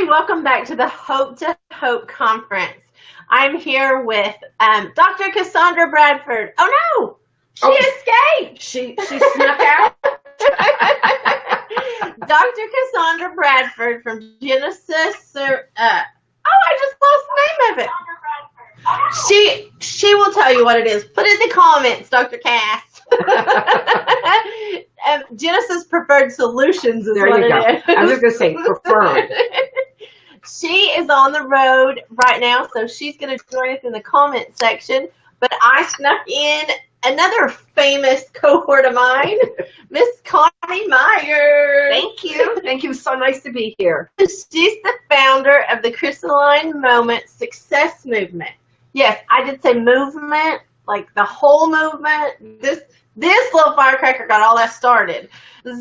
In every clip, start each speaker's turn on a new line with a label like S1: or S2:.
S1: welcome back to the Hope to Hope Conference. I'm here with Dr. Cassandra Bradford. Oh no, she escaped.
S2: She snuck out.
S1: Dr. Cassandra Bradford from Genesis. I just lost the name of it. She will tell you what it is. Put it in the comments, Dr. Cass. Genesis Preferred Solutions is what it is.
S2: I was going to say preferred.
S1: She is on the road right now, so she's going to join us in the comment section. But I snuck in another famous cohort of mine, Miss Connie Myers.
S2: Thank you. Thank you. So nice to be here.
S1: She's the founder of the Crystalline Moment Success Movement. Yes, I did say movement, like the whole movement. This little firecracker got all that started.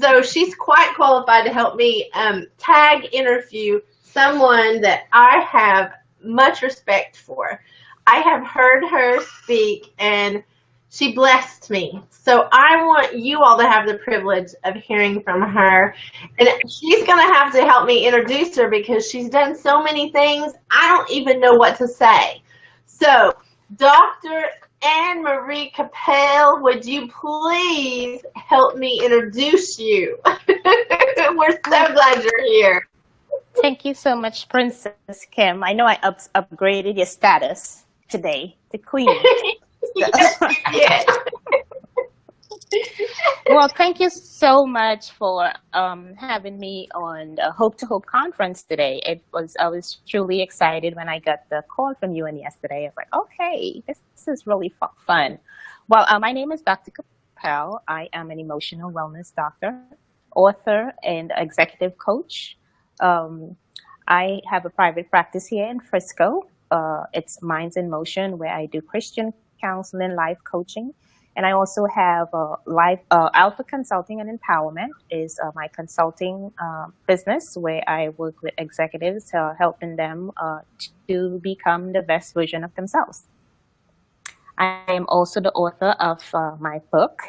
S1: So she's quite qualified to help me tag interview someone that I have much respect for. I have heard her speak and she blessed me. So I want you all to have the privilege of hearing from her. And she's going to have to help me introduce her because she's done so many things, I don't even know what to say. So, Dr. Ann Marie Kappel, would you please help me introduce you? We're so glad you're here.
S3: Thank you so much, Princess Kim. I know I upgraded your status today to Queen.
S1: Yes.
S3: Well, thank you so much for having me on the Hope to Hope conference today. I was truly excited when I got the call from you yesterday. I was like, okay, this is really fun. Well, my name is Dr. Kappel. I am an emotional wellness doctor, author, and executive coach. I have a private practice here in Frisco. It's Minds in Motion, where I do Christian counseling, life coaching. And I also have Alpha Consulting and Empowerment is my consulting business where I work with executives, helping them to become the best version of themselves. I am also the author of my book,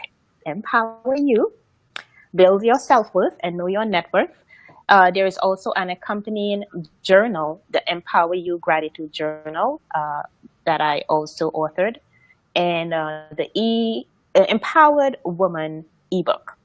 S3: Empower You, Build Your Selfworth and Know Your Net Worth. There is also an accompanying journal, the Empower You Gratitude Journal, that I also authored, and the Empowered Woman ebook.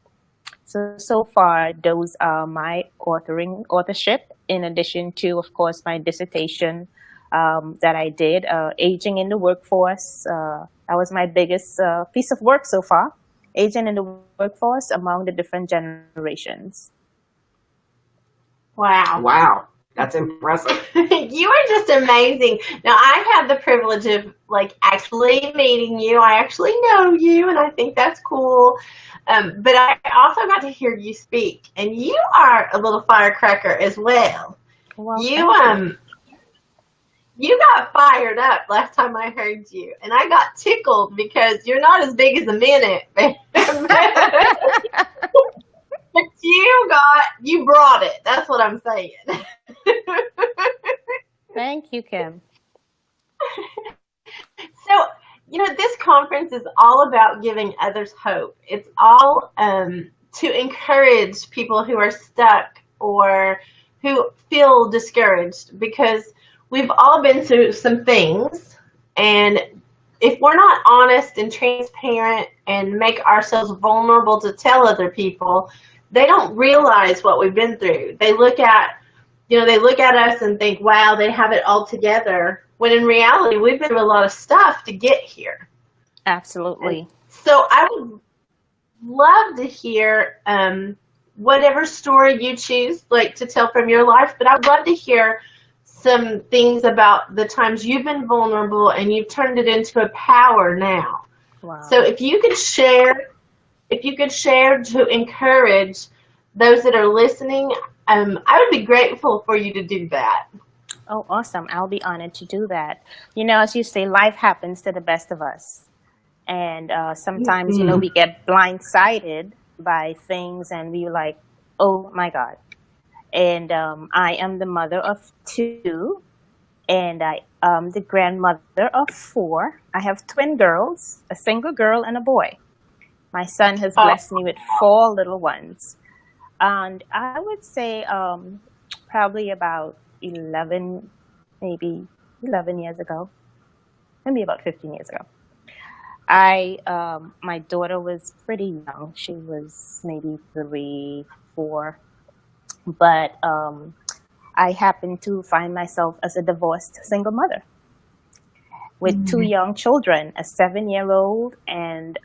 S3: So far, those are my authorship, in addition to, of course, my dissertation that I did, Aging in the Workforce. That was my biggest piece of work so far, Aging in the Workforce among the different generations.
S1: Wow.
S2: That's impressive.
S1: You are just amazing. Now, I've had the privilege of actually meeting you. I actually know you, and I think that's cool. But I also got to hear you speak, and you are a little firecracker as well.
S3: Well,
S1: you got fired up last time I heard you, and I got tickled because you're not as big as a minute. But you brought it. That's what I'm saying.
S3: Thank you, Kim.
S1: So, this conference is all about giving others hope. It's all to encourage people who are stuck or who feel discouraged, because we've all been through some things, and if we're not honest and transparent and make ourselves vulnerable to tell other people, they don't realize what we've been through. They look at us and think, wow, they have it all together, when in reality, we've been through a lot of stuff to get here.
S3: Absolutely.
S1: And so I would love to hear whatever story you choose to tell from your life, but I would love to hear some things about the times you've been vulnerable and you've turned it into a power now.
S3: Wow.
S1: So if you could share to encourage those that are listening, I would be grateful for you to do that.
S3: Oh, awesome. I'll be honored to do that. As you say, life happens to the best of us. And sometimes, we get blindsided by things and we're like, oh my God. And I am the mother of 2, and I am the grandmother of 4. I have twin girls, a single girl and a boy. My son has blessed me with 4 little ones. And I would say probably about 11, maybe 11 years ago, maybe about 15 years ago. My daughter was pretty young. She was maybe 3, 4, but I happened to find myself as a divorced single mother with 2 young children, a 7-year-old and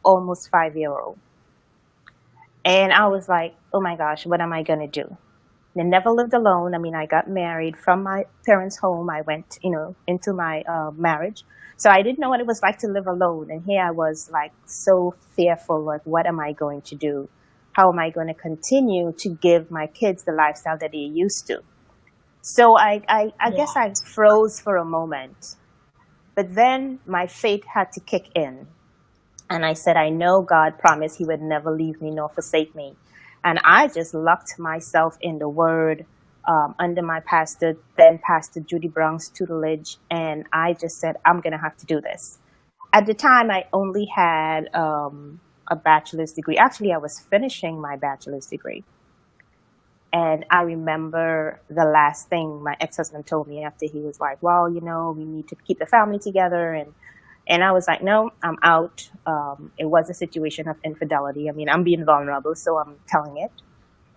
S3: almost 5-year-old. And I was like, oh my gosh, what am I going to do? I never lived alone. I mean, I got married from my parents' home. I went, into my marriage. So I didn't know what it was like to live alone. And here I was like so fearful, like, what am I going to do? How am I going to continue to give my kids the lifestyle that they're used to? So I guess I froze for a moment. But then my faith had to kick in. And I said, I know God promised he would never leave me nor forsake me. And I just locked myself in the word under my then Pastor Judy Brown's tutelage. And I just said, I'm going to have to do this. At the time, I only had a bachelor's degree. Actually, I was finishing my bachelor's degree. And I remember the last thing my ex-husband told me after he was like, well, we need to keep the family together. And I was like, no, I'm out. It was a situation of infidelity. I mean, I'm being vulnerable, so I'm telling it.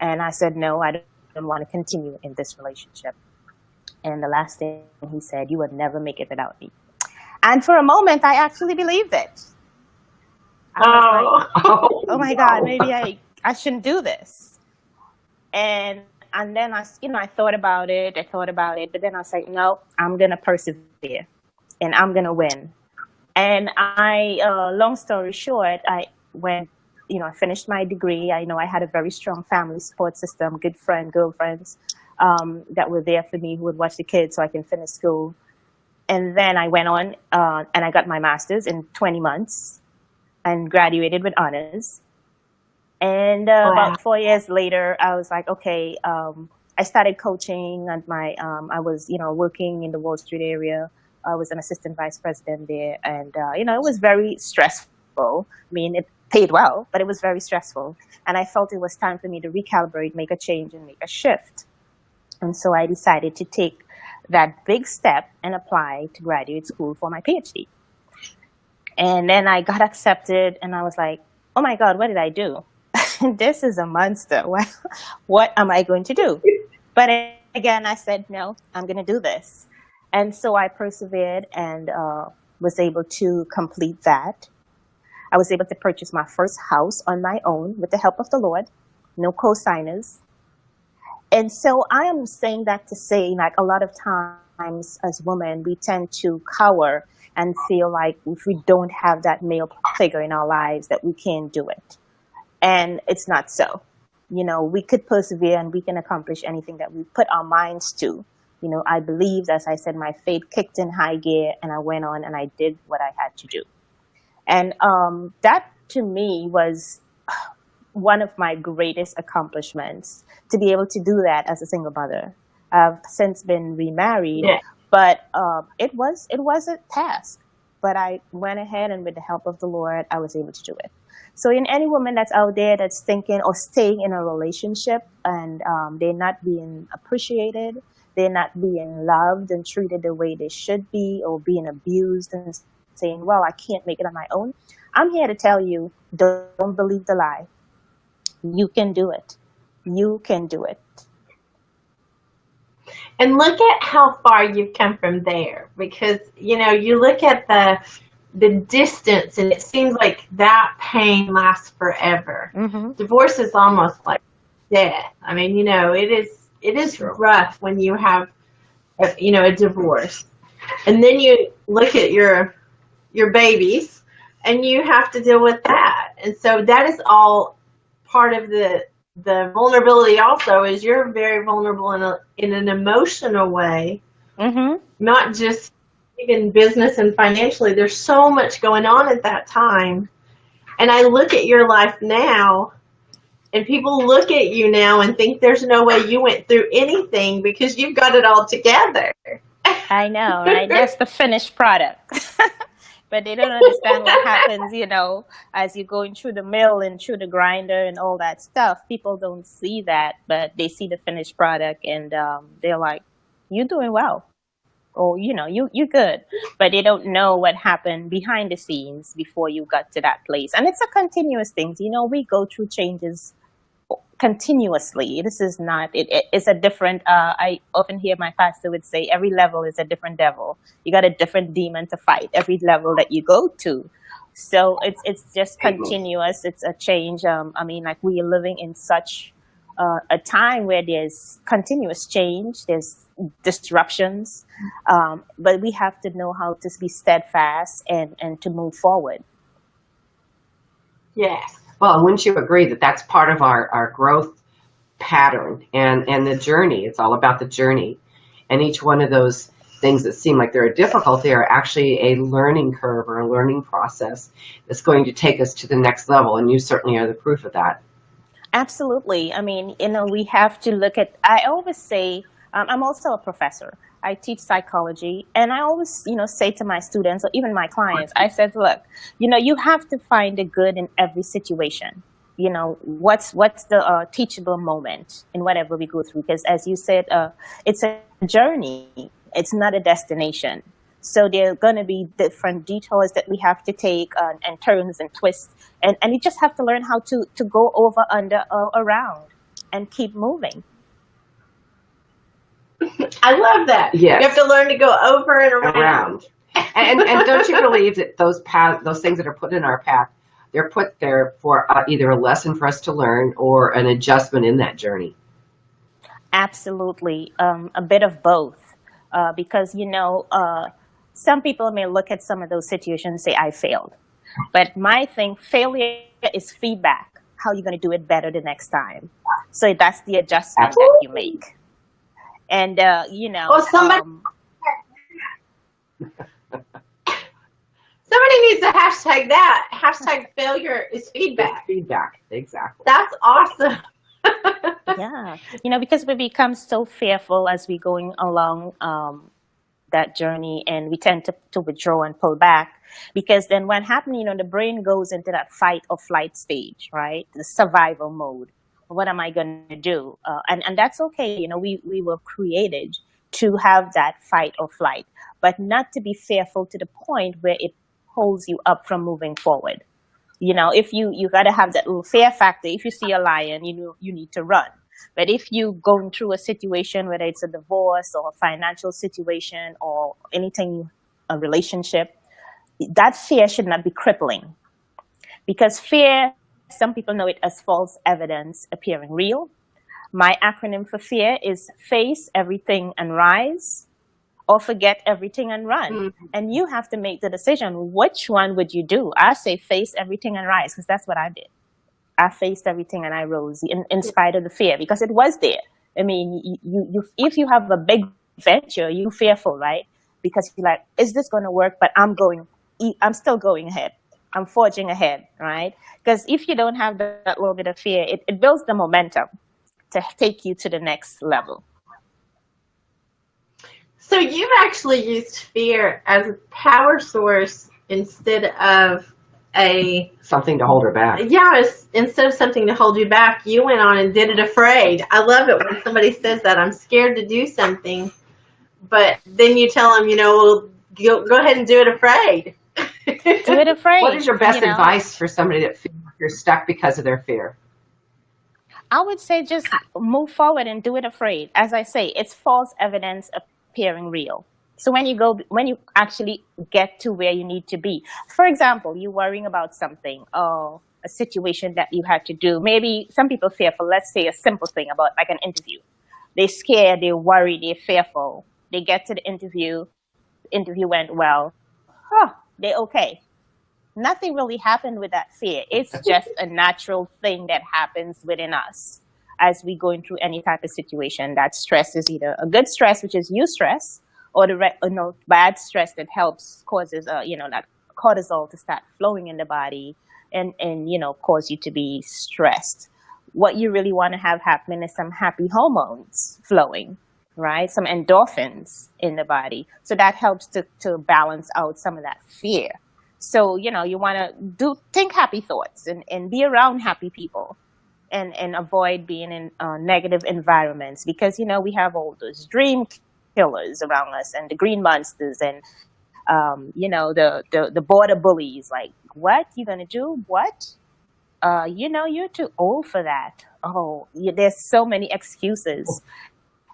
S3: And I said, no, I don't want to continue in this relationship. And the last thing he said, you would never make it without me. And for a moment, I actually believed it. I was like, oh my God, maybe I shouldn't do this. And then I thought about it, but then I was like, no, I'm going to persevere and I'm going to win. And long story short, I went, I finished my degree. I had a very strong family support system, good girlfriends that were there for me who would watch the kids so I can finish school. And then I went on and I got my master's in 20 months and graduated with honors. And about 4 years later, I was like, okay, I started coaching at I was, working in the Wall Street area. I was an assistant vice president there. And, it was very stressful. I mean, it paid well, but it was very stressful. And I felt it was time for me to recalibrate, make a change and make a shift. And so I decided to take that big step and apply to graduate school for my PhD. And then I got accepted and I was like, oh my God, what did I do? This is a monster. What am I going to do? But again, I said, no, I'm going to do this. And so I persevered and was able to complete that. I was able to purchase my first house on my own with the help of the Lord, no co-signers. And so I am saying that to say, like, a lot of times as women, we tend to cower and feel like if we don't have that male figure in our lives that we can't do it. And it's not so. We could persevere and we can accomplish anything that we put our minds to. I believed, as I said, my faith kicked in high gear and I went on and I did what I had to do. And that to me was one of my greatest accomplishments, to be able to do that as a single mother. I've since been remarried, but it was a task. But I went ahead and with the help of the Lord, I was able to do it. So in any woman that's out there that's thinking or staying in a relationship and they're not being appreciated, they're not being loved and treated the way they should be, or being abused and saying, well, I can't make it on my own. I'm here to tell you, don't believe the lie. You can do it. You can do it.
S1: And look at how far you've come from there, because, you look at the distance and it seems like that pain lasts forever. Mm-hmm. Divorce is almost like death. I mean, it is rough when you have, a divorce. And then you look at your babies and you have to deal with that. And so that is all part of the vulnerability also, is you're very vulnerable in an emotional way, not just even business and financially. There's so much going on at that time. And I look at your life now, and people look at you now and think there's no way you went through anything because you've got it all together.
S3: I know, right? That's the finished product. But they don't understand what happens, as you're going through the mill and through the grinder and all that stuff. People don't see that, but they see the finished product and they're like, you're doing well, or you're good, but they don't know what happened behind the scenes before you got to that place. And it's a continuous thing. We go through changes continuously. This is not it's a different I often hear my pastor would say every level is a different devil. You got a different demon to fight every level that you go to. So it's just continuous. It's a change. I mean, like, we are living in such a time where there's continuous change, there's disruptions, but we have to know how to be steadfast and to move forward.
S1: Yes.
S2: Well, wouldn't you agree that that's part of our growth pattern and the journey? It's all about the journey. And each one of those things that seem like they're a difficulty are actually a learning curve or a learning process that's going to take us to the next level. And you certainly are the proof of that.
S3: Absolutely. I mean, we have to look at, I always say, I'm also a professor. I teach psychology, and I always, say to my students or even my clients, I said, look, you have to find the good in every situation. What's the teachable moment in whatever we go through? Because as you said, it's a journey. It's not a destination. So there are going to be different detours that we have to take, and turns and twists. And you just have to learn how to go over, under, around, and keep moving.
S1: I love that.
S2: Yes.
S1: You have to learn to go over and around.
S2: And don't you believe that those things that are put in our path, they're put there for either a lesson for us to learn or an adjustment in that journey?
S3: Absolutely. A bit of both. Because, some people may look at some of those situations and say, I failed. But my thing, failure is feedback. How are you going to do it better the next time? So that's the adjustment
S2: Absolutely.
S3: that you make. And,
S1: Well, somebody needs to hashtag that. Hashtag failure is feedback.
S2: Feedback, exactly.
S1: That's awesome.
S3: yeah, because we become so fearful as we going along that journey, and we tend to withdraw and pull back, because then what happens, the brain goes into that fight or flight stage, right? The survival mode. What am I going to do? And that's okay. We were created to have that fight or flight, but not to be fearful to the point where it holds you up from moving forward. If you got to have that little fear factor. If you see a lion, you need to run. But if you going through a situation, whether it's a divorce or a financial situation or anything, a relationship, that fear should not be crippling. Because fear, some people know it as false evidence appearing real. My acronym for fear is face everything and rise, or forget everything and run. Mm-hmm. And you have to make the decision, which one would you do? I say face everything and rise, because that's what I did. I faced everything and I rose in spite of the fear, because it was there. I mean, you if you have a big venture, you're fearful, right? Because you're like, is this going to work? But I'm still going ahead. I'm forging ahead, right? Because if you don't have that little bit of fear, it builds the momentum to take you to the next level.
S1: So you've actually used fear as a power source instead of
S2: something to hold her back.
S1: Yeah, instead of something to hold you back, you went on and did it afraid. I love it when somebody says that. I'm scared to do something, but then you tell them, well, go ahead and do it afraid.
S3: Do it afraid.
S2: What is your best advice for somebody that feels like they're stuck because of their fear?
S3: I would say just move forward and do it afraid. As I say, it's false evidence appearing real. So when you actually get to where you need to be, for example, you're worrying about something, or a situation that you had to do. Maybe some people fearful. Let's say a simple thing about like an interview. They're scared, they're worried, they're fearful. They get to the interview went well. They're okay. Nothing really happened with that fear. It's just a natural thing that happens within us as we going through any type of situation. That stress is either a good stress, which is eustress, or the bad stress that causes that cortisol to start flowing in the body and cause you to be stressed. What you really want to have happening is some happy hormones flowing, right? Some endorphins in the body. So that helps to balance out some of that fear. So, you want to think happy thoughts and be around happy people and avoid being in negative environments, because, we have all those dream killers around us and the green monsters and the border bullies. Like, what you gonna do? What? You're too old for that. Oh, there's so many excuses,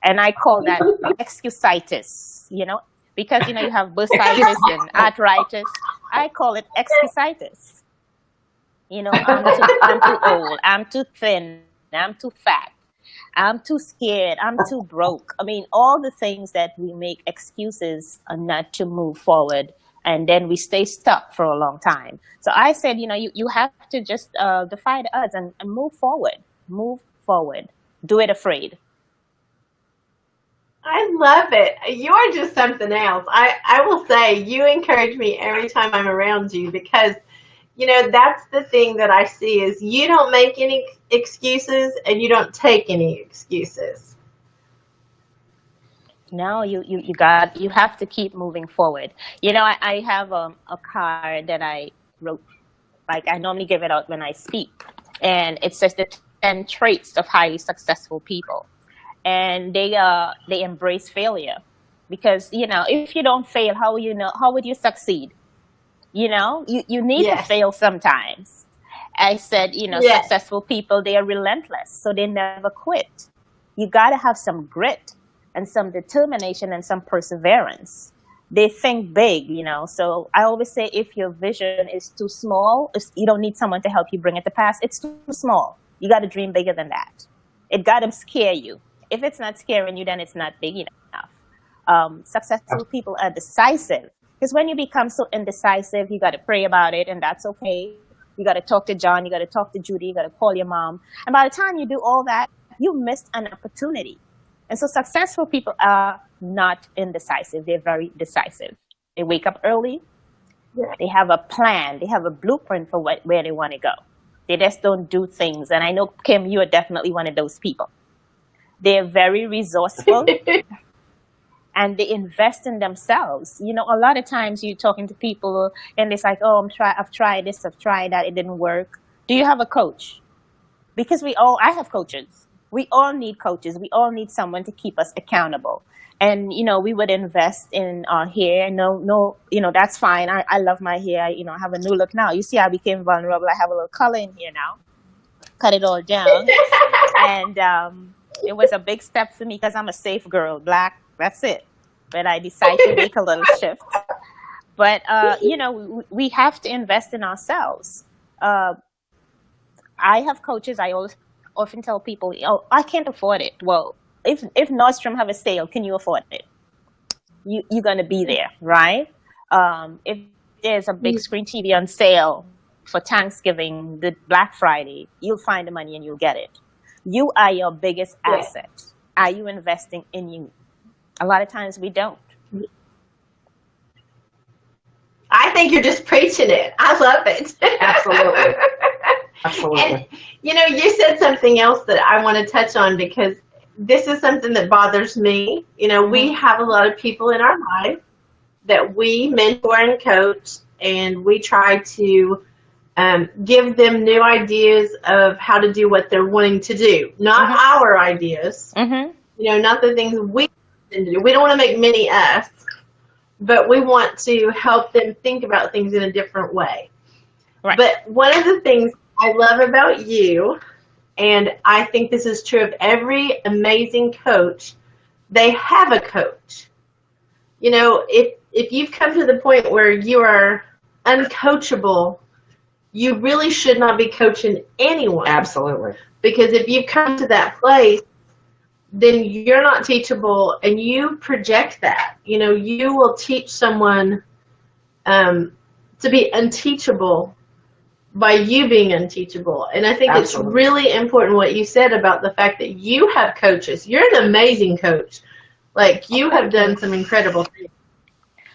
S3: and I call that excusitis. Because you have bursitis and arthritis. I call it excusitis. I'm too old. I'm too thin. I'm too fat. I'm too scared. I'm too broke. I mean, all the things that we make excuses not to move forward, and then we stay stuck for a long time. So I said, you have to just defy the odds and move forward. Move forward. Do it afraid.
S1: I love it. You are just something else. I will say you encourage me every time I'm around you because, that's the thing that I see is you don't make any excuses and you don't take any excuses.
S3: No, you have to keep moving forward. I have a card that I wrote, like I normally give it out when I speak, and it says the 10 traits of highly successful people, and they embrace failure because if you don't fail, how would you succeed? You need to fail sometimes. I said, successful people, they are relentless, so they never quit. You got to have some grit and some determination and some perseverance. They think big, So I always say if your vision is too small, you don't need someone to help you bring it to pass. It's too small. You got to dream bigger than that. It got to scare you. If it's not scaring you, then it's not big enough. Successful people are decisive. Because when you become so indecisive, you got to pray about it, and that's okay. You got to talk to John. You got to talk to Judy. You got to call your mom. And by the time you do all that, you missed an opportunity. And so successful people are not indecisive. They're very decisive. They wake up early. They have a plan. They have a blueprint for where they want to go. They just don't do things. And I know, Kim, you are definitely one of those people. They're very resourceful. And they invest in themselves. A lot of times you're talking to people and it's like, oh, I've tried this, I've tried that, it didn't work. Do you have a coach? Because I have coaches. We all need coaches. We all need someone to keep us accountable. And, we would invest in our hair. No, that's fine. I love my hair. I have a new look now. You see, I became vulnerable. I have a little color in here now. Cut it all down. And it was a big step for me because I'm a safe girl, black. That's it. But I decided to make a little shift. But, we have to invest in ourselves. I have coaches. I often tell people, I can't afford it. Well, if Nordstrom have a sale, can you afford it? You're going to be there, right? If there's a big screen TV on sale for Thanksgiving, the Black Friday, you'll find the money and you'll get it. You are your biggest asset. Are you investing in you? A lot of times we don't.
S1: I think you're just preaching it. I love it.
S2: Absolutely. Absolutely.
S1: And, you said something else that I want to touch on because this is something that bothers me. We have a lot of people in our life that we mentor and coach, and we try to give them new ideas of how to do what they're wanting to do. Not our ideas. Not the things we do. We don't want to make many us, but we want to help them think about things in a different way.
S3: Right.
S1: But one of the things I love about you, and I think this is true of every amazing coach, they have a coach. If you've come to the point where you are uncoachable, you really should not be coaching anyone.
S2: Absolutely.
S1: Because if you've come to that place, then you're not teachable, and you project that. You will teach someone to be unteachable by you being unteachable. And I think Absolutely. It's really important what you said about the fact that you have coaches. You're an amazing coach. Like, you have done some incredible things.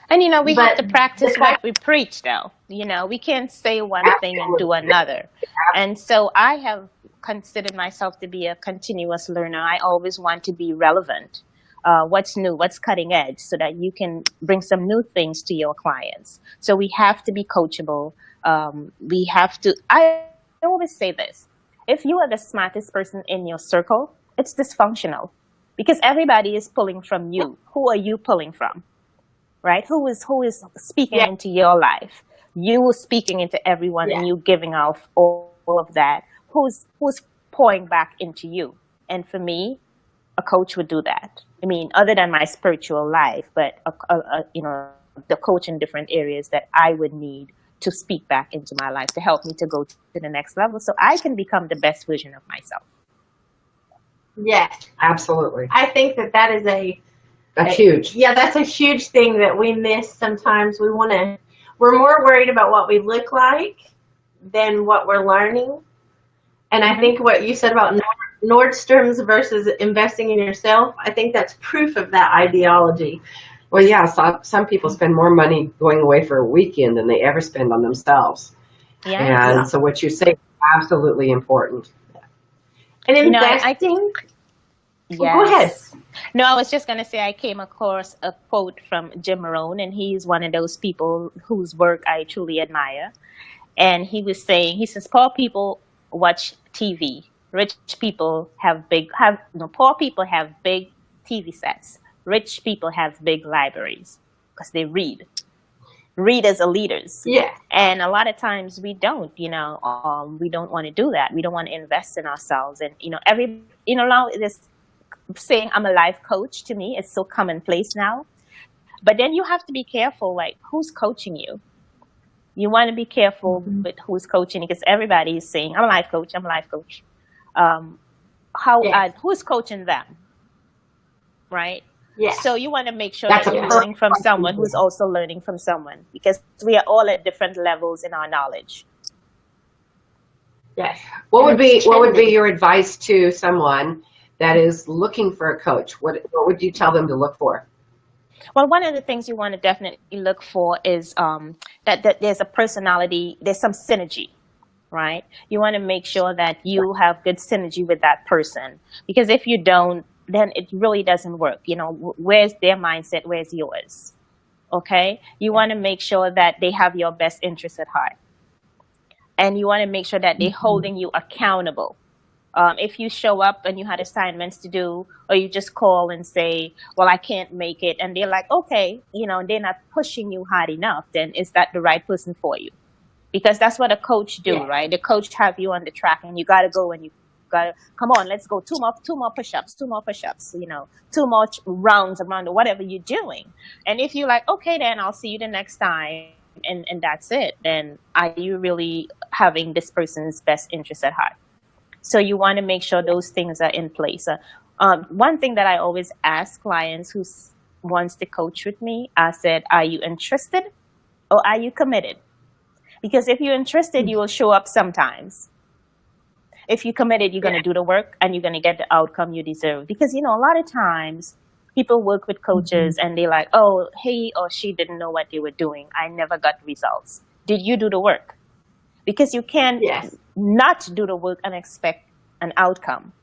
S3: And, we have to practice what we preach, though. We can't say one thing and do another. And so I have considered myself to be a continuous learner. I always want to be relevant. What's new, what's cutting edge, so that you can bring some new things to your clients. So we have to be coachable. I always say this. If you are the smartest person in your circle, it's dysfunctional. because everybody is pulling from you. Who are you pulling from? Right? Who is speaking
S1: Yeah,
S3: into your life? You speaking into everyone
S1: yeah,
S3: and you giving off all of that. Who's pouring back into you? And for me, a coach would do that. I mean, other than my spiritual life, but the coach in different areas that I would need to speak back into my life to help me to go to the next level, so I can become the best version of myself.
S1: yes.
S2: Absolutely.
S1: I think that that is
S2: That's huge.
S1: yeah, that's a huge thing that we miss sometimes. We're more worried about what we look like than what we're learning. And I
S3: Hmm.
S1: think what you said about Nordstrom's versus investing in yourself, I think that's proof of that ideology.
S2: Well, yeah, some people spend more money going away for a weekend than they ever spend on themselves.
S1: Yeah.
S2: And
S3: Yes.
S2: so what you say is absolutely important.
S1: And
S3: I
S1: investing, well, go ahead.
S3: yes. No, I was just going to say I came across a quote from Jim Rohn, and he's one of those people whose work I truly admire. And he was saying, he says, poor people watch TV. Rich people have no, poor people have big TV sets. Rich people have big libraries because they readers are leaders.
S1: Yeah.
S3: And a lot of times we don't, we don't want to do that. We don't want to invest in ourselves. And, now this saying I'm a life coach to me is so commonplace now. But then you have to be careful, like who's coaching you? You want to be careful with
S1: Mhm.
S3: who's coaching because everybody is saying, I'm a life coach, I'm a life coach. Um,
S1: Yes.
S3: who's coaching them, right? So
S1: Yes.
S3: you want to make sure
S2: That's
S3: that
S2: a
S3: you're
S1: Yes.
S3: learning
S2: perfect
S3: from someone who's
S2: question.
S3: also learning from someone because we are all at different levels in our knowledge.
S1: Yes.
S2: What
S1: And
S2: would
S1: it's
S2: be
S1: trendy.
S2: your advice to someone that is looking for a coach? What would you tell them to look for?
S3: Well, one of the things you want to definitely look for is that there's a personality, there's some synergy, right? You want to make sure that you have good synergy with that person because if you don't, then it really doesn't work. Where's their mindset? Where's yours? Okay. You want to make sure that they have your best interest at heart, and you want to make sure that they're
S1: Mhm.
S3: holding you accountable. If you show up and you had assignments to do, or you just call and say, well, I can't make it, and they're like, okay, they're not pushing you hard enough, then is that the right person for you? Because that's what a coach do,
S1: Yes.
S3: right? The coach have you on the track and you got to go and you got to come on, let's go two more push-ups, two more rounds around or whatever you're doing. And if you're like, okay, then I'll see you the next time, and that's it, then are you really having this person's best interest at heart? So you want to make sure those things are in place. One thing that I always ask clients who wants to coach with me, I said, are you interested or are you committed? Because if you're interested, you will show up sometimes. If you're committed, you're going
S1: Yeah.
S3: to do the work and you're going to get the outcome you deserve. Because, a lot of times people work with
S1: Mhm.
S3: coaches and they're like, oh, he or she didn't know what they were doing. I never got results. Did you do the work? Because you can't
S1: Yes.
S3: not do the work and expect an outcome.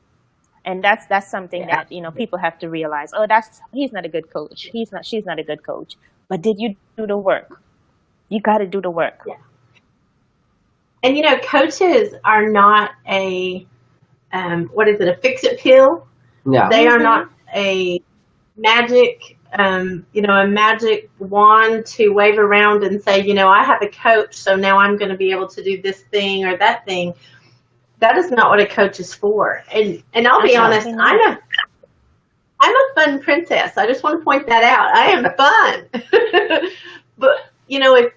S3: And that's something
S1: Yes.
S3: that, people have to realize, oh, he's not a good coach. She's not a good coach. But did you do the work? You got to do the work.
S1: Yeah. And coaches are not what is it, a fix it pill?
S2: No.
S1: They are not
S3: Mm-hmm.
S1: a magic, a magic wand to wave around and say, I have a coach, so now I'm going to be able to do this thing or that thing. That is not what a coach is for. And I'll be
S2: No.
S1: honest,
S3: Absolutely not.
S1: I'm a fun princess. I just want to point that out. I am fun. But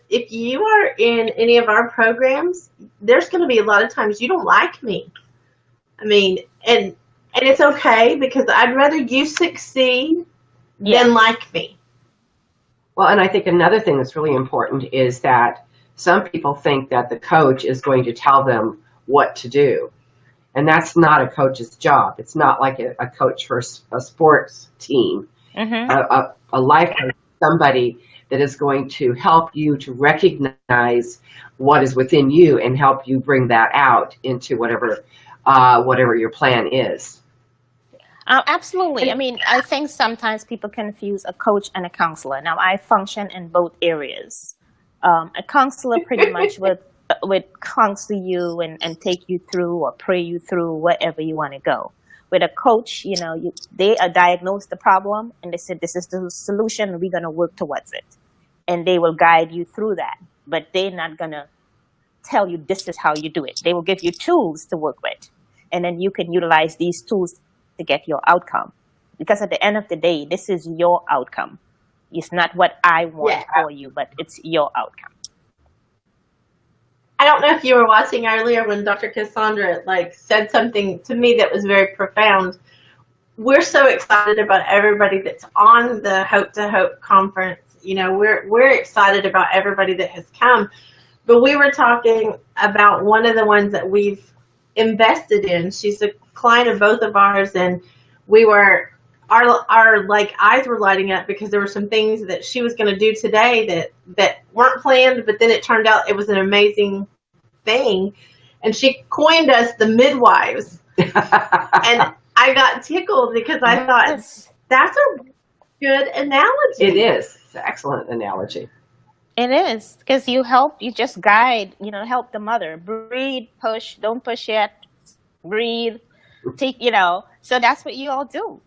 S1: if you are in any of our programs, there's going to be a lot of times you don't like me. I mean, and it's okay because I'd rather you succeed than
S3: Yes.
S1: like me.
S2: Well, and I think another thing that's really important is that some people think that the coach is going to tell them what to do. And that's not a coach's job. It's not like a coach for a sports team.
S3: Mm-hmm.
S2: A life coach is somebody that is going to help you to recognize what is within you and help you bring that out into whatever your plan is.
S3: Absolutely. I
S1: And
S3: mean, I think sometimes people confuse a coach and a counselor. Now, I function in both areas. A counselor pretty much would counsel you and take you through or pray you through wherever you want to go. With a coach, they diagnose the problem and they said, this is the solution. We're going to work towards it. And they will guide you through that. But they're not going to tell you this is how you do it. They will give you tools to work with. And then you can utilize these tools to get your outcome. Because at the end of the day, this is your outcome. It's not what I want for you, but it's your outcome.
S1: I don't know if you were watching earlier when Dr. Cassandra said something to me that was very profound. We're so excited about everybody that's on the Hope to Hope conference. We're excited about everybody that has come. But we were talking about one of the ones that we've invested in. She's a client of both of ours, and our eyes were lighting up because there were some things that she was going to do today that weren't planned, but then it turned out it was an amazing thing. And she coined us the midwives. And I got tickled because I thought, that's a good analogy.
S2: It is. It's an excellent analogy.
S3: It is, because you just guide, help the mother. Breathe, push, don't push yet. Breathe, take, so that's what you all do.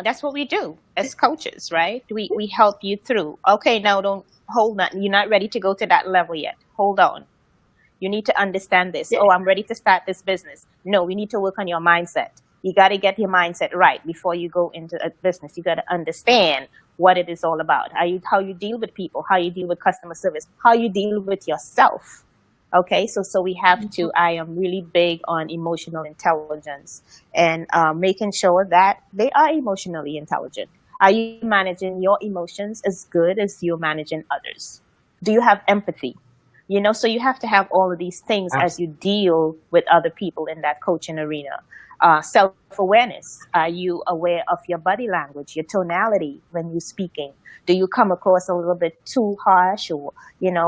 S3: That's what we do as coaches, right? We help you through. Okay, now don't hold on. You're not ready to go to that level yet. Hold on. You need to understand this. Yeah. Oh, I'm ready to start this business. No, we need to work on your mindset. You got to get your mindset right before you go into a business. You got to understand what it is all about. How you deal with people, how you deal with customer service, how you deal with yourself. Okay, so we have to, I am really big on emotional intelligence and making sure that they are emotionally intelligent. Are you managing your emotions as good as you're managing others? Do you have empathy? So you have to have all of these things as you deal with other people in that coaching arena. Self-awareness. Are you aware of your body language, your tonality when you're speaking? Do you come across a little bit too harsh or,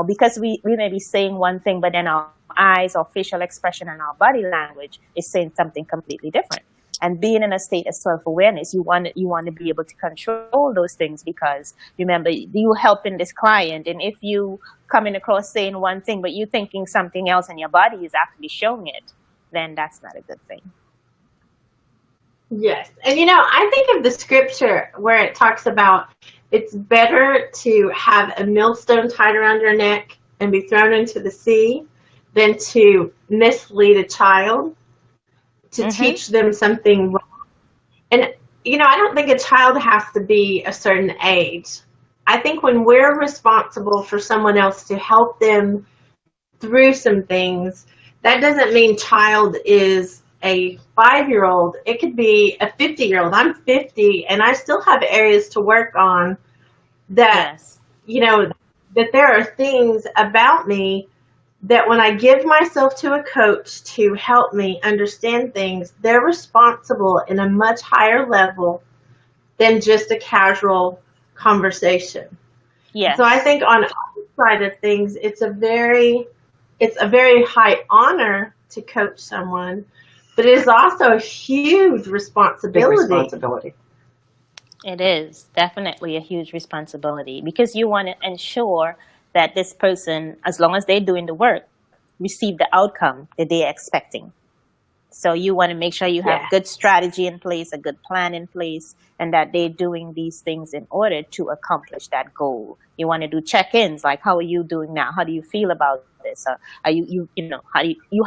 S3: because we may be saying one thing, but then our eyes or facial expression and our body language is saying something completely different. And being in a state of self-awareness, you want to be able to control those things because, remember, you're helping this client. And if you coming across saying one thing, but you're thinking something else and your body is actually showing it, then that's not a good thing.
S1: Yes. And, I think of the scripture where it talks about it's better to have a millstone tied around your neck and be thrown into the sea than to mislead a child, to teach them something wrong. And, I don't think a child has to be a certain age. I think when we're responsible for someone else to help them through some things, that doesn't mean child is a 5-year-old. It could be a 50-year-old. I'm 50 and I still have areas to work on that, that there are things about me that when I give myself to a coach to help me understand things, they're responsible in a much higher level than just a casual conversation.
S3: Yes.
S1: So I think on our side of things, it's a very high honor to coach someone, but it is also a huge responsibility.
S3: It is definitely a huge responsibility because you want to ensure that this person, as long as they're doing the work, receive the outcome that they're expecting. So you want to make sure you have good strategy in place, a good plan in place, and that they're doing these things in order to accomplish that goal. You want to do check-ins, like how are you doing now? How do you feel about this? Are you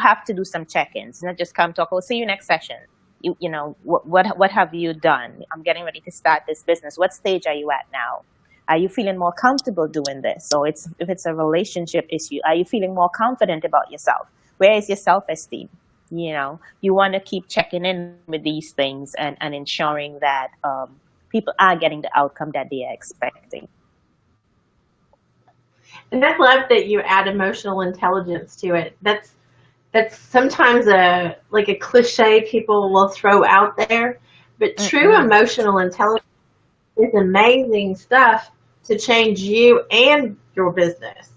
S3: have to do some check-ins, not just come talk. Oh, see you next session. What have you done? I'm getting ready to start this business. What stage are you at now? Are you feeling more comfortable doing this? So if it's a relationship issue, are you feeling more confident about yourself? Where is your self-esteem? You want to keep checking in with these things and ensuring that people are getting the outcome that they are expecting.
S1: And I love that you add emotional intelligence to it. That's sometimes a cliche people will throw out there, but true emotional intelligence is amazing stuff to change you and your business.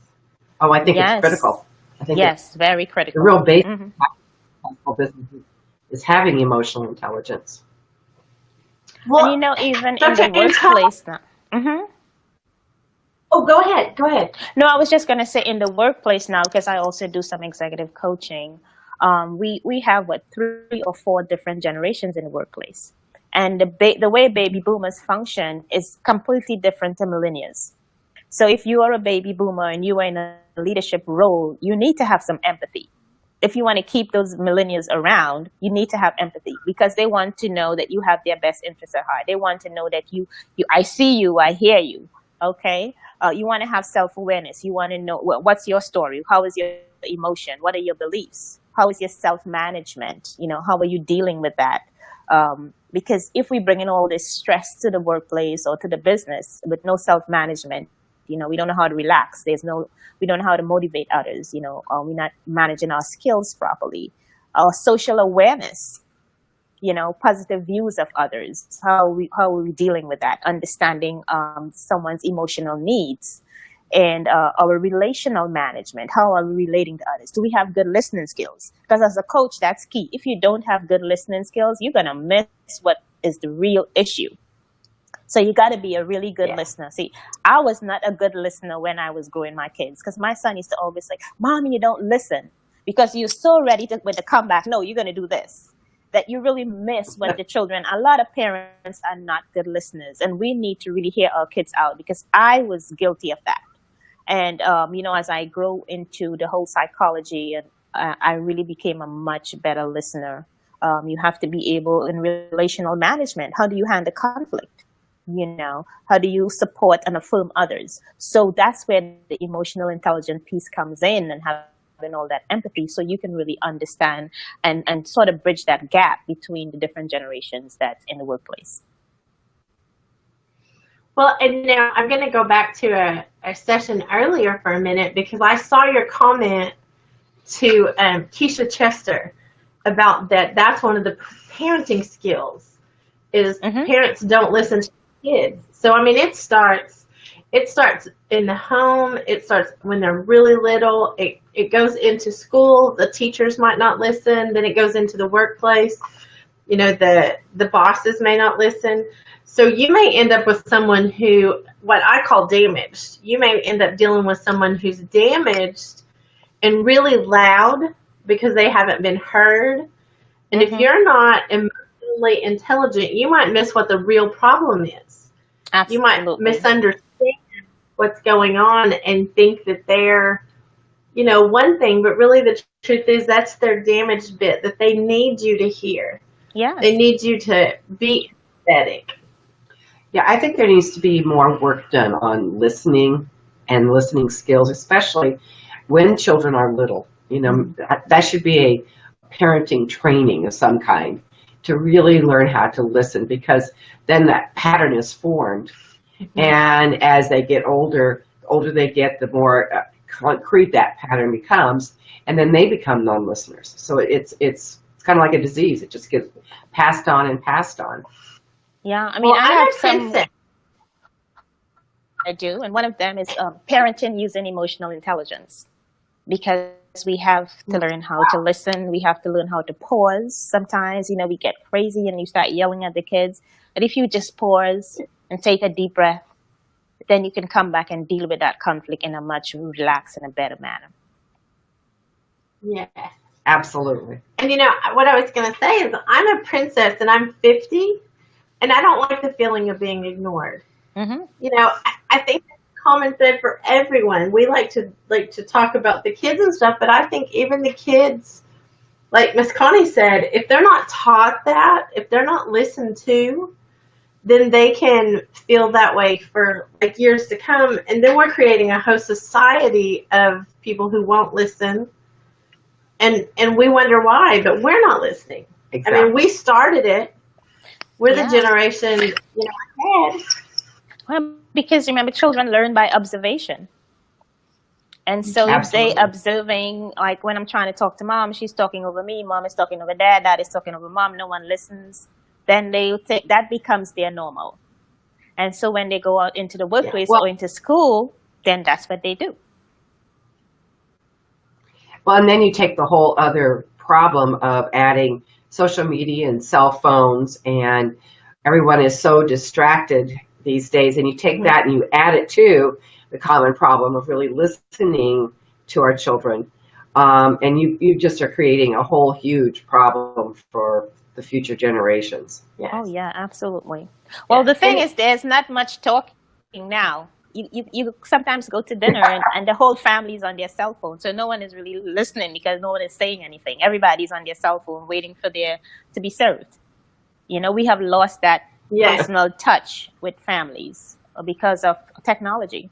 S2: Oh, I think it's critical. I think
S3: very critical.
S2: The real basic business is having emotional intelligence.
S1: Well,
S3: and even in the workplace now.
S1: Oh, go ahead.
S3: No, I was just going to say in the workplace now, because I also do some executive coaching. We have what, 3 or 4 different generations in the workplace, and the way baby boomers function is completely different to millennials. So if you are a baby boomer and you are in a leadership role, you need to have some empathy. If you want to keep those millennials around, you need to have empathy, because they want to know that you have their best interests at heart. They want to know that I see you, I hear you. Okay. You want to have self-awareness. You want to know, well, what's your story? How is your emotion? What are your beliefs? How is your self-management? How are you dealing with that? Because if we bring in all this stress to the workplace or to the business with no self-management, we don't know how to relax. We don't know how to motivate others. We're not managing our skills properly. Our social awareness, positive views of others. How are we dealing with that? Understanding someone's emotional needs, and our relational management. How are we relating to others? Do we have good listening skills? Because as a coach, that's key. If you don't have good listening skills, you're gonna miss what is the real issue. So you got to be a really good listener. See, I was not a good listener when I was growing my kids, because my son used to always say, "Mommy, you don't listen," because you're so ready to with the comeback. No, you're going to do this. That you really miss what the children. A lot of parents are not good listeners, and we need to really hear our kids out, because I was guilty of that. And as I grow into the whole psychology, and I really became a much better listener. You have to be able in relational management. How do you handle conflict? How do you support and affirm others? So that's where the emotional intelligence piece comes in, and having all that empathy, so you can really understand and sort of bridge that gap between the different generations that's in the workplace.
S1: Well, and now I'm going to go back to a session earlier for a minute, because I saw your comment to Keisha Chester about that's one of the parenting skills is parents don't listen to kids. So I mean, it starts in the home. It starts when they're really little. It goes into school. The teachers might not listen. Then it goes into the workplace. The bosses may not listen. So you may end up with someone who, what I call damaged. You may end up dealing with someone who's damaged and really loud because they haven't been heard. And if you're not emotionally intelligent, you might miss what the real problem is.
S3: Absolutely.
S1: You might misunderstand what's going on and think that they're, one thing, but really the truth is that's their damaged bit that they need you to hear.
S3: Yeah.
S1: They need you to be empathetic.
S2: Yeah, I think there needs to be more work done on listening and listening skills, especially when children are little. That should be a parenting training of some kind to really learn how to listen, because then that pattern is formed. And as they get older, the older they get, the more concrete that pattern becomes, and then they become non-listeners. So it's kind of like a disease. It just gets passed on and passed on.
S3: Yeah, I mean, I have some. I do, and one of them is parenting using emotional intelligence, because we have to learn how to listen. We have to learn how to pause. Sometimes, we get crazy and you start yelling at the kids. But if you just pause and take a deep breath, then you can come back and deal with that conflict in a much relaxed and a better manner.
S1: Yeah,
S2: absolutely.
S1: And what I was going to say is I'm a princess and I'm 50, and I don't like the feeling of being ignored. I think that's a common thread for everyone. We like to talk about the kids and stuff, but I think even the kids, like Miss Connie said, if they're not taught that, if they're not listened to, then they can feel that way for years to come. And then we're creating a whole society of people who won't listen. And we wonder why, but we're not listening. Exactly. I mean, we started it. We're the generation ahead.
S3: Well, because remember, children learn by observation. And so if they observing, like when I'm trying to talk to mom, she's talking over me, mom is talking over dad, dad is talking over mom, no one listens, then they think that becomes their normal. And so when they go out into the workplace or into school, then that's what they do.
S2: Well, and then you take the whole other problem of adding social media and cell phones, and everyone is so distracted these days, and you take that and you add it to the common problem of really listening to our children. and you just are creating a whole huge problem for the future generations.
S1: Yes.
S3: Oh yeah, absolutely. Well, the thing is, there's not much talking now. You sometimes go to dinner and the whole family's on their cell phone, so no one is really listening because no one is saying anything. Everybody's on their cell phone waiting for their to be served. We have lost that
S1: Yes.
S3: personal touch with families because of technology.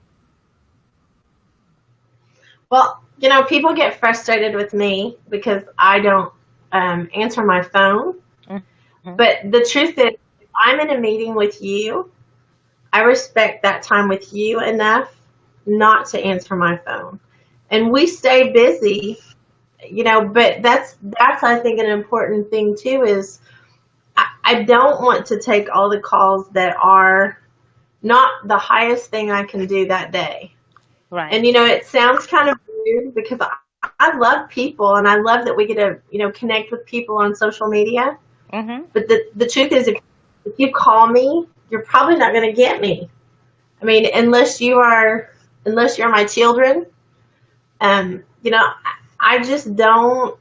S1: Well, people get frustrated with me because I don't answer my phone.
S3: Mm-hmm.
S1: But the truth is, if I'm in a meeting with you, I respect that time with you enough not to answer my phone. And we stay busy, but that's I think an important thing too is I don't want to take all the calls that are not the highest thing I can do that day.
S3: Right.
S1: And it sounds kind of weird because I love people and I love that we get to connect with people on social media.
S3: Mm-hmm.
S1: But the truth is, if you call me, you're probably not going to get me. I mean, unless you're my children. I just don't.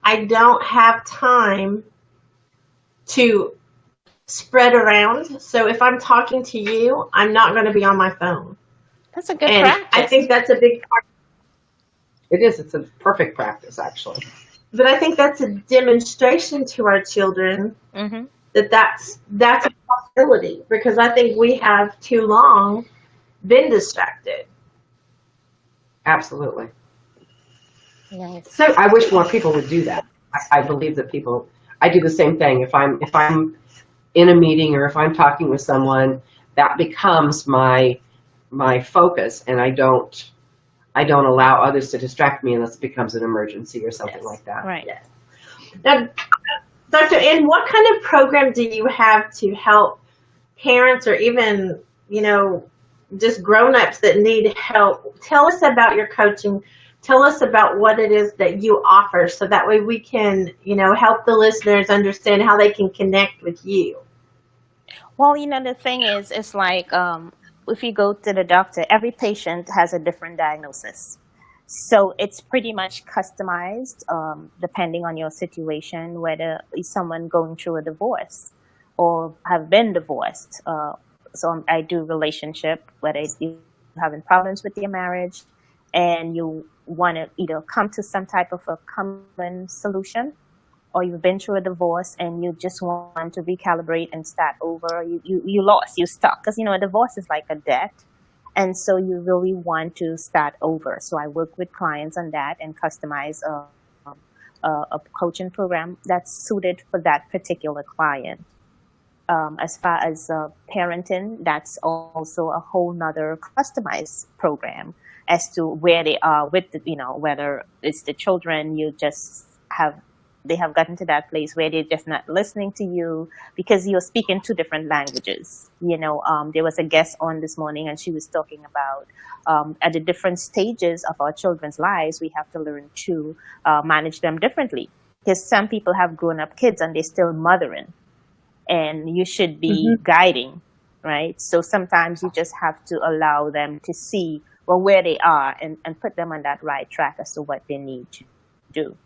S1: I don't have time to spread around. So if I'm talking to you, I'm not going to be on my phone.
S3: That's a good
S1: And
S3: practice.
S1: I think that's a big part.
S2: It is. It's a perfect practice, actually.
S1: But I think that's a demonstration to our children
S3: Mm-hmm.
S1: that's a possibility, because I think we have too long been distracted.
S2: Absolutely.
S3: Nice.
S2: So I wish more people would do that. I believe that people. I do the same thing. If I'm in a meeting or if I'm talking with someone, that becomes my focus, and I don't allow others to distract me unless it becomes an emergency or something like that.
S3: Right.
S1: Yes. Now, Dr. Ann, what kind of program do you have to help parents or even, just grown-ups that need help? Tell us about your coaching. Tell us about what it is that you offer so that way we can, help the listeners understand how they can connect with you.
S3: Well, the thing is, it's like if you go to the doctor, every patient has a different diagnosis. So it's pretty much customized depending on your situation, whether is someone going through a divorce or have been divorced. So I do relationship, whether you're having problems with your marriage and you want to either come to some type of a common solution, or you've been through a divorce and you just want to recalibrate and start over. You lost, you stuck. Because, a divorce is like a debt. And so you really want to start over. So I work with clients on that and customize a coaching program that's suited for that particular client. As far as parenting, that's also a whole nother customized program as to where they are with whether it's the children they have gotten to that place where they're just not listening to you because you're speaking two different languages. There was a guest on this morning and she was talking about at the different stages of our children's lives, we have to learn to manage them differently. Because some people have grown up kids and they're still mothering, and you should be guiding, right? So sometimes you just have to allow them to see where they are and put them on that right track as to what they need to do.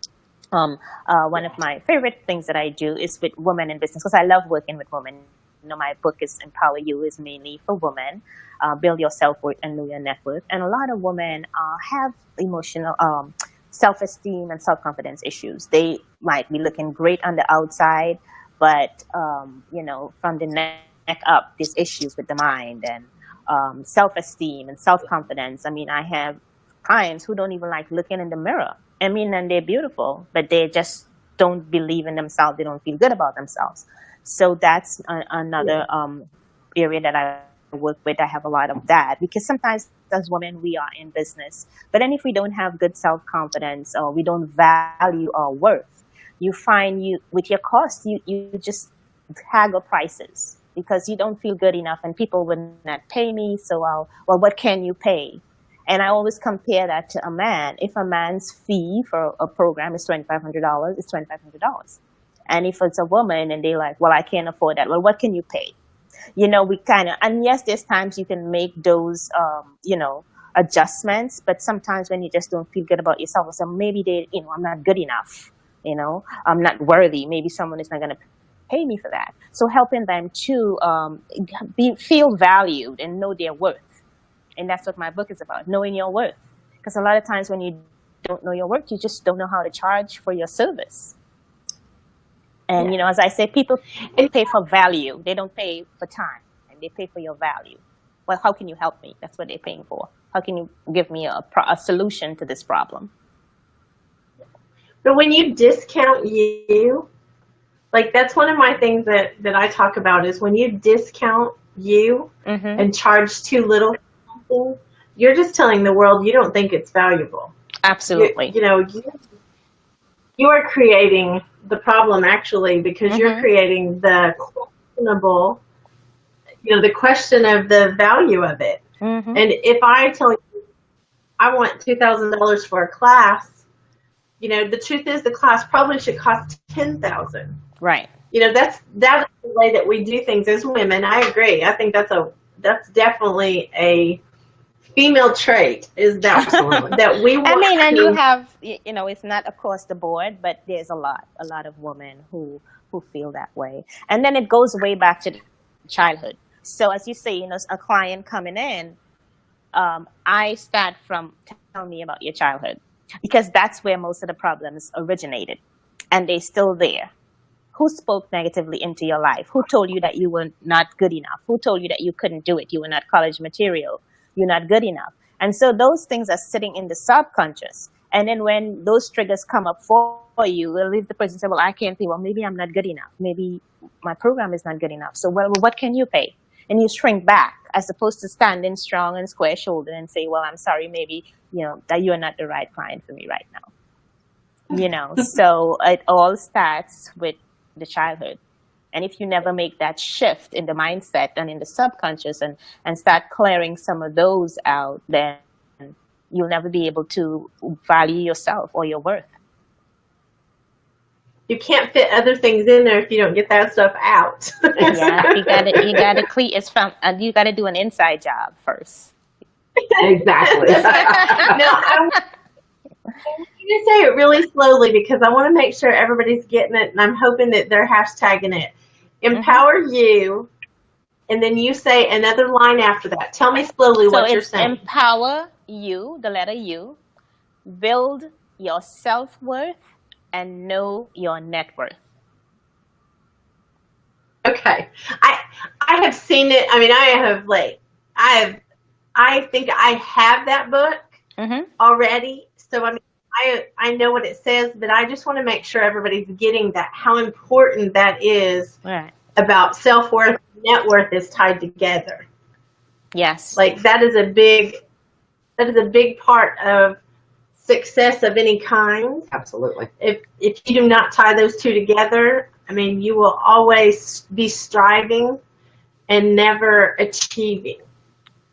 S3: One of my favorite things that I do is with women in business, because I love working with women. My book is Empower You, is mainly for women. Build your self-worth and know your net worth. And a lot of women have emotional self-esteem and self-confidence issues. They might be looking great on the outside, but from the neck up, there's issues with the mind and self-esteem and self-confidence. I mean, I have clients who don't even like looking in the mirror. I mean, and they're beautiful, but they just don't believe in themselves. They don't feel good about themselves. So that's another area that I work with. I have a lot of that because sometimes as women, we are in business. But then if we don't have good self-confidence or we don't value our worth, you find with your costs, you just haggle prices because you don't feel good enough and people will not pay me. So what can you pay? And I always compare that to a man. If a man's fee for a program is $2,500, it's $2,500. And if it's a woman and they're like, well, I can't afford that. Well, what can you pay? We kind of, and yes, there's times you can make those, adjustments. But sometimes when you just don't feel good about yourself, so maybe I'm not good enough, I'm not worthy. Maybe someone is not going to pay me for that. So helping them to feel valued and know their worth. And that's what my book is about, knowing your worth. Because a lot of times when you don't know your worth, you just don't know how to charge for your service. And, as I say, people pay for value. They don't pay for time. And they pay for your value. Well, how can you help me? That's what they're paying for. How can you give me a solution to this problem?
S1: But when you discount you, like that's one of my things that I talk about is when you discount you and charge too little for something, you're just telling the world you don't think it's valuable.
S3: Absolutely.
S1: You are creating the problem actually because you're creating the questionable, the question of the value of it. And if I tell you I want $2,000 for a class, the truth is the class probably should cost $10,000.
S3: Right.
S1: That's the way that we do things as women. I agree. I think that's definitely a female trait is that that we want.
S3: And you have, it's not across the board, but there's a lot of women who feel that way. And then it goes way back to childhood. So as you say, a client coming in, I start from tell me about your childhood, because that's where most of the problems originated, and they're still there. Who spoke negatively into your life? Who told you that you were not good enough? Who told you that you couldn't do it? You were not college material. You're not good enough. And so those things are sitting in the subconscious. And then when those triggers come up for you, we'll leave the person say, well, I can't pay. Well, maybe I'm not good enough. Maybe my program is not good enough. So, well, what can you pay? And you shrink back as opposed to standing strong and square shouldered and say, well, I'm sorry, maybe, that you're not the right client for me right now. So it all starts with the childhood. And if you never make that shift in the mindset and in the subconscious and start clearing some of those out, then you'll never be able to value yourself or your worth.
S1: You can't fit other things in there if you don't get that stuff out.
S3: Yeah, you gotta clean. It's from you gotta do an inside job first.
S2: Exactly.
S1: No, I'm going to say it really slowly because I want to make sure everybody's getting it, and I'm hoping that they're hashtagging it. Empower you, and then you say another line after that. Tell me slowly what you're saying.
S3: Empower you, the letter U, build your self-worth, and know your net worth.
S1: Okay. I have seen it. I mean, I think I have that book already. So, I mean, I know what it says, but I just want to make sure everybody's getting that, how important that is about self-worth and net worth is tied together.
S3: Yes.
S1: Like that is a big part of success of any kind.
S2: Absolutely.
S1: If you do not tie those two together, I mean, you will always be striving and never achieving.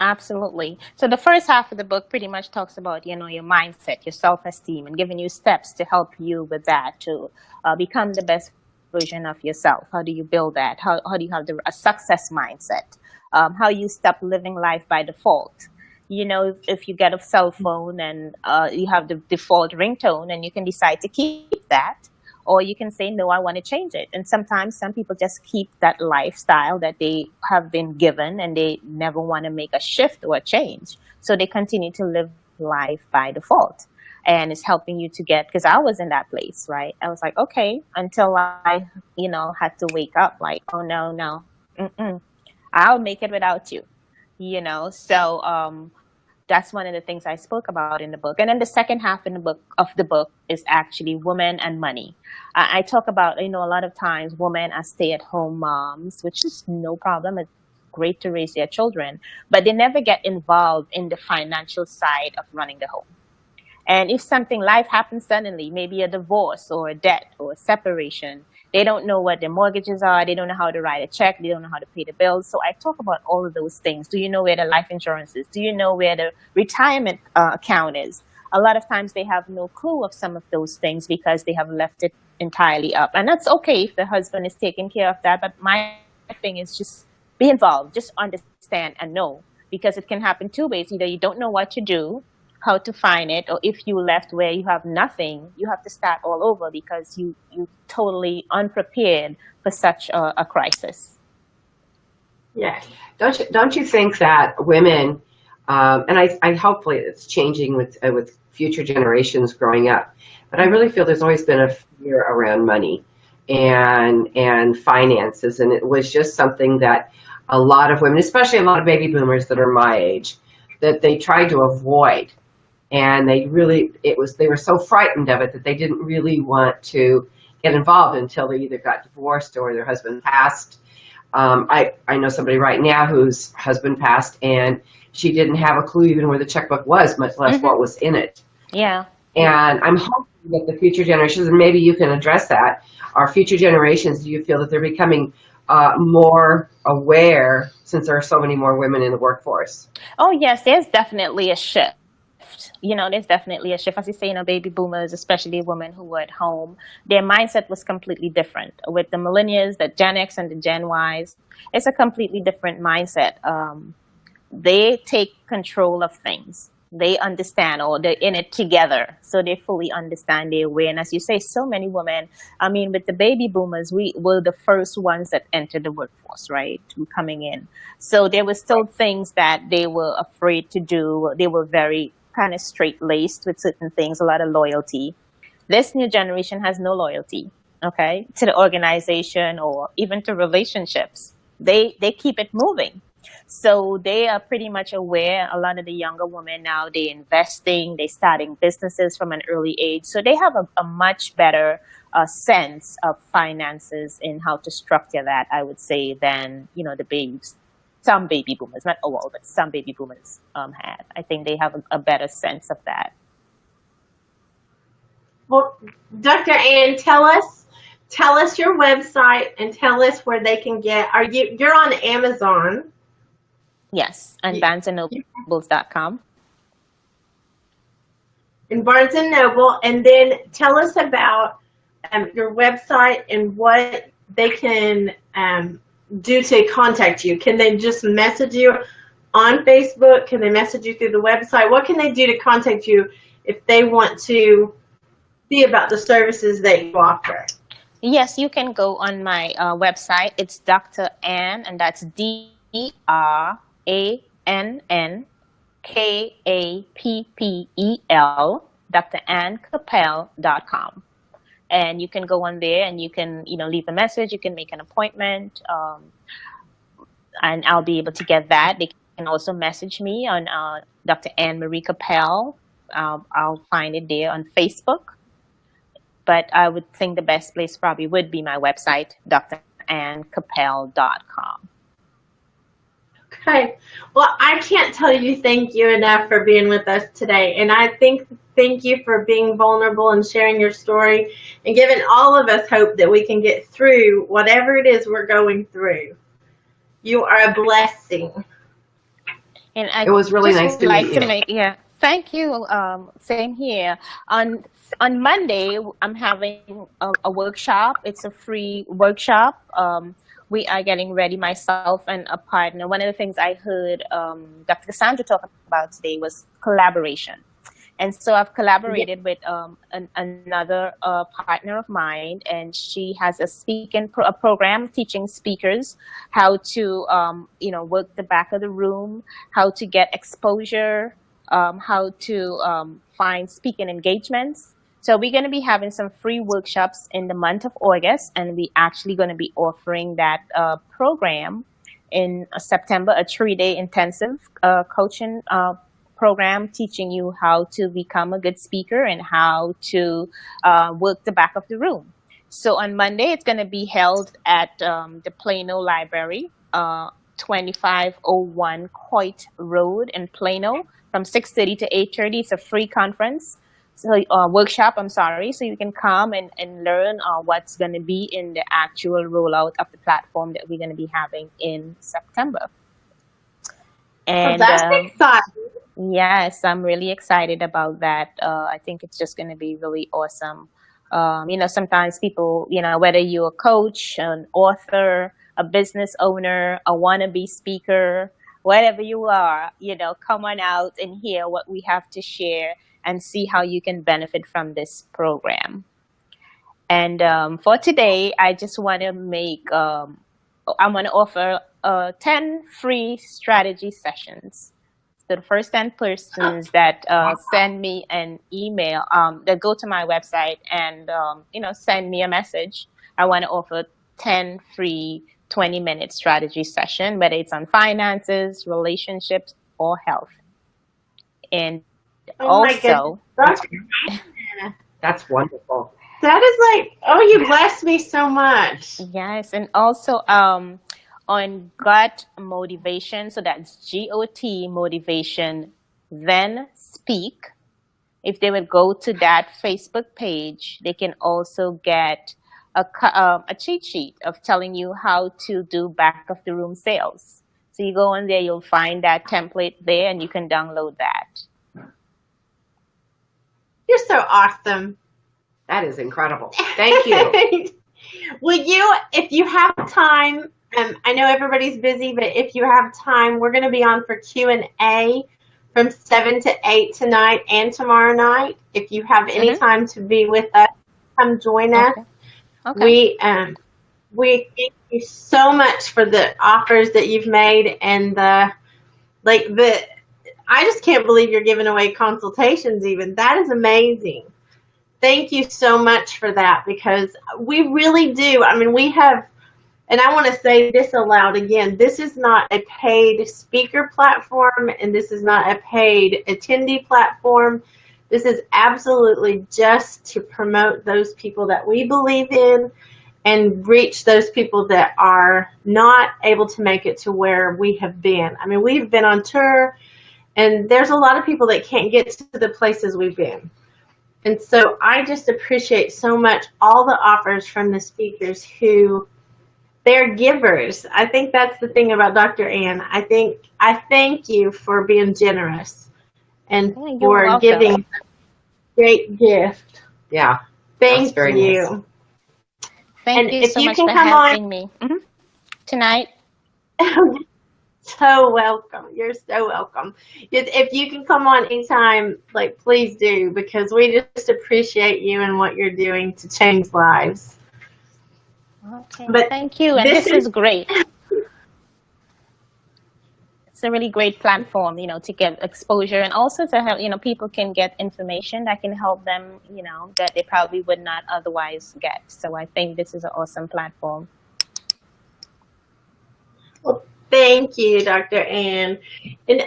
S3: Absolutely. So the first half of the book pretty much talks about, your mindset, your self-esteem, and giving you steps to help you with that, to become the best version of yourself. How do you build that? How do you have a success mindset? How you stop living life by default. If you get a cell phone and you have the default ringtone and you can decide to keep that, or you can say, no, I want to change it. And sometimes some people just keep that lifestyle that they have been given and they never want to make a shift or a change. So they continue to live life by default. And it's helping you to get, because I was in that place, right? I was like, okay, until I, had to wake up like, oh, no, I'll make it without you, So that's one of the things I spoke about in the book. And then the second half of the book is actually women and money. I talk about, a lot of times women are stay-at-home moms, which is no problem. It's great to raise their children, but they never get involved in the financial side of running the home. And if life happens suddenly, maybe a divorce or a death or a separation, they don't know what their mortgages are. They don't know how to write a check. They don't know how to pay the bills. So I talk about all of those things. Do you know where the life insurance is? Do you know where the retirement account is? A lot of times they have no clue of some of those things because they have left it entirely up. And that's okay if the husband is taking care of that. But my thing is just be involved. Just understand and know because it can happen two ways. Either you don't know what to do, how to find it, or if you left where you have nothing, you have to start all over because you totally unprepared for such a crisis.
S1: Yes.
S2: Don't you think that women, and I hopefully it's changing with future generations growing up, but I really feel there's always been a fear around money and finances, and it was just something that a lot of women, especially a lot of baby boomers that are my age, that they tried to avoid, and they were so frightened of it that they didn't really want to get involved until they either got divorced or their husband passed. I know somebody right now whose husband passed, and she didn't have a clue even where the checkbook was, much less what was in it.
S3: Yeah.
S2: And I'm hoping that the future generations, and maybe you can address that, our future generations, do you feel that they're becoming more aware since there are so many more women in the workforce?
S3: Oh, yes, there's definitely a shift. There's definitely a shift. As you say, baby boomers, especially women who were at home, their mindset was completely different. With the millennials, the Gen X and the Gen Ys, it's a completely different mindset. They take control of things. They understand, or they're in it together, so they fully understand their way. And as you say, so many women, with the baby boomers, we were the first ones that entered the workforce, right? Coming in. So there were still things that they were afraid to do. They were very kind of straight-laced with certain things, a lot of loyalty. This new generation has no loyalty, okay, to the organization or even to relationships. They keep it moving. So they are pretty much aware. A lot of the younger women now, they're investing, they're starting businesses from an early age. So they have a much better sense of finances and how to structure that, I would say, than, the babes. Some baby boomers, not all, but some baby boomers had. I think they have a better sense of that.
S1: Well, Dr. Ann, tell us your website and tell us where they can get. You're on Amazon?
S3: Yes, and BarnesandNobles.com.
S1: In Barnes and Noble, and then tell us about your website and what they can do to contact you. Can they just message you on Facebook? Can they message you through the website? What can they do to contact you if they want to see about the services that you offer?
S3: Yes, you can go on my website. It's Dr. Ann, and that's DRANNKAPPEL, DrAnnKappel.com. And you can go on there and you can, leave a message. You can make an appointment, and I'll be able to get that. They can also message me on Dr. Ann Marie Kappel. I'll find it there on Facebook. But I would think the best place probably would be my website, DrAnnKappel.com.
S1: Okay. Well, I can't tell you thank you enough for being with us today. And I thank you for being vulnerable and sharing your story and giving all of us hope that we can get through whatever it is we're going through. You are a blessing.
S3: And it
S2: was really nice to meet you.
S3: Thank you. Same here. On Monday, I'm having a workshop. It's a free workshop. We are getting ready, myself and a partner. One of the things I heard Dr. Cassandra talk about today was collaboration. And so I've collaborated with another partner of mine, and she has a program teaching speakers how to, work the back of the room, how to get exposure, how to find speaking engagements. So we're going to be having some free workshops in the month of August, and we're actually going to be offering that program in September, a 3-day intensive coaching program teaching you how to become a good speaker and how to work the back of the room. So on Monday, it's going to be held at the Plano Library, 2501 Coit Road in Plano, from 6:30 to 8:30. It's a free conference. Workshop, so you can come and learn what's going to be in the actual rollout of the platform that we're going to be having in September. And
S1: that's exciting.
S3: Yes, I'm really excited about that. I think it's just going to be really awesome. Sometimes people, whether you're a coach, an author, a business owner, a wannabe speaker, wherever you are, come on out and hear what we have to share and see how you can benefit from this program. And for today, I just want to I'm going to offer 10 free strategy sessions. So the first 10 persons that send me an email, that go to my website and, send me a message, I want to offer 10 free 20-minute strategy session, whether it's on finances, relationships, or health. And
S1: Oh my
S3: also,
S1: goodness.
S2: That's wonderful.
S1: That is like, oh, you blessed me so much.
S3: yes, and also on gut motivation, so that's GOT motivation, then speak. If they would go to that Facebook page, they can also get a cheat sheet of telling you how to do back of the room sales. So you go in there, you'll find that template there, and you can download that.
S1: You're so awesome.
S2: That is incredible. Thank you.
S1: Will you, if you have time, I know everybody's busy, but if you have time, we're going to be on for Q&A from 7 to 8 tonight and tomorrow night. If you have any time to be with us, come join us.
S3: Okay.
S1: We thank you so much for the offers that you've made, and I just can't believe you're giving away consultations even. That is amazing. Thank you so much for that, because we really do. I mean, we have, and I want to say this aloud again, this is not a paid speaker platform, and this is not a paid attendee platform. This is absolutely just to promote those people that we believe in and reach those people that are not able to make it to where we have been. I mean, we've been on tour, and there's a lot of people that can't get to the places we've been. And so I just appreciate so much all the offers from the speakers who, they're givers. I think that's the thing about Dr. Ann. I thank you for being generous and for giving a great gift.
S2: Yeah.
S1: Thank you.
S3: Nice. Thank you so much for having me tonight.
S1: So welcome. You're so welcome. If you can come on anytime, please do, because we just appreciate you and what you're doing to change lives.
S3: Okay. But thank you. And this is great. It's a really great platform, to get exposure, and also to have, people can get information that can help them, that they probably would not otherwise get. So I think this is an awesome platform.
S1: Well, thank you, Dr. Ann. And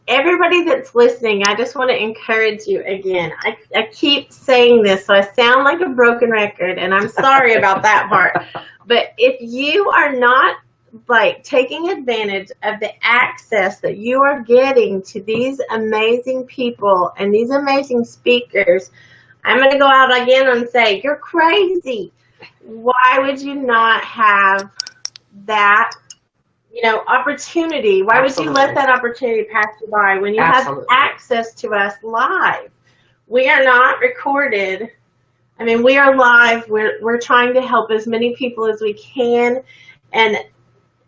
S1: everybody that's listening, I just want to encourage you again. I keep saying this, so I sound like a broken record, and I'm sorry about that part. But if you are not taking advantage of the access that you are getting to these amazing people and these amazing speakers, I'm going to go out again and say, you're crazy. Why would you not have that opportunity? Why would you let that opportunity pass you by when you have access to us live? We are not recorded. I mean, we are live. We're trying to help as many people as we can, and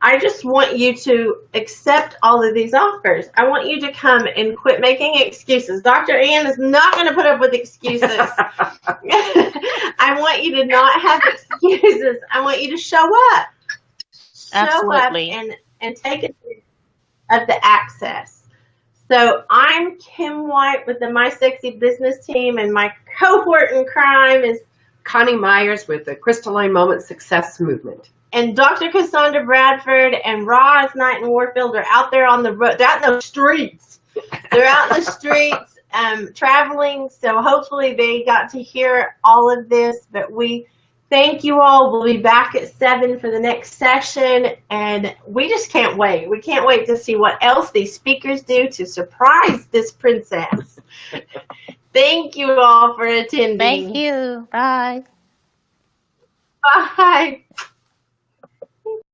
S1: I just want you to accept all of these offers. I want you to come and quit making excuses. Dr. Ann is not going to put up with excuses. I want you to not have excuses. I want you to show up.
S3: Absolutely.
S1: Show up and take advantage of the access. So I'm Kim White with the My Sexy Business team, and my cohort in crime is
S2: Connie Myers with the Crystalline Moment Success Movement.
S1: And Dr. Cassandra Bradford and Roz Knight and Warfield are out there on the road. They're out in the streets. They're out in the streets traveling. So hopefully they got to hear all of this. But we thank you all. We'll be back at 7 for the next session. And we just can't wait. We can't wait to see what else these speakers do to surprise this princess. Thank you all for attending.
S3: Thank you. Bye.
S1: Bye.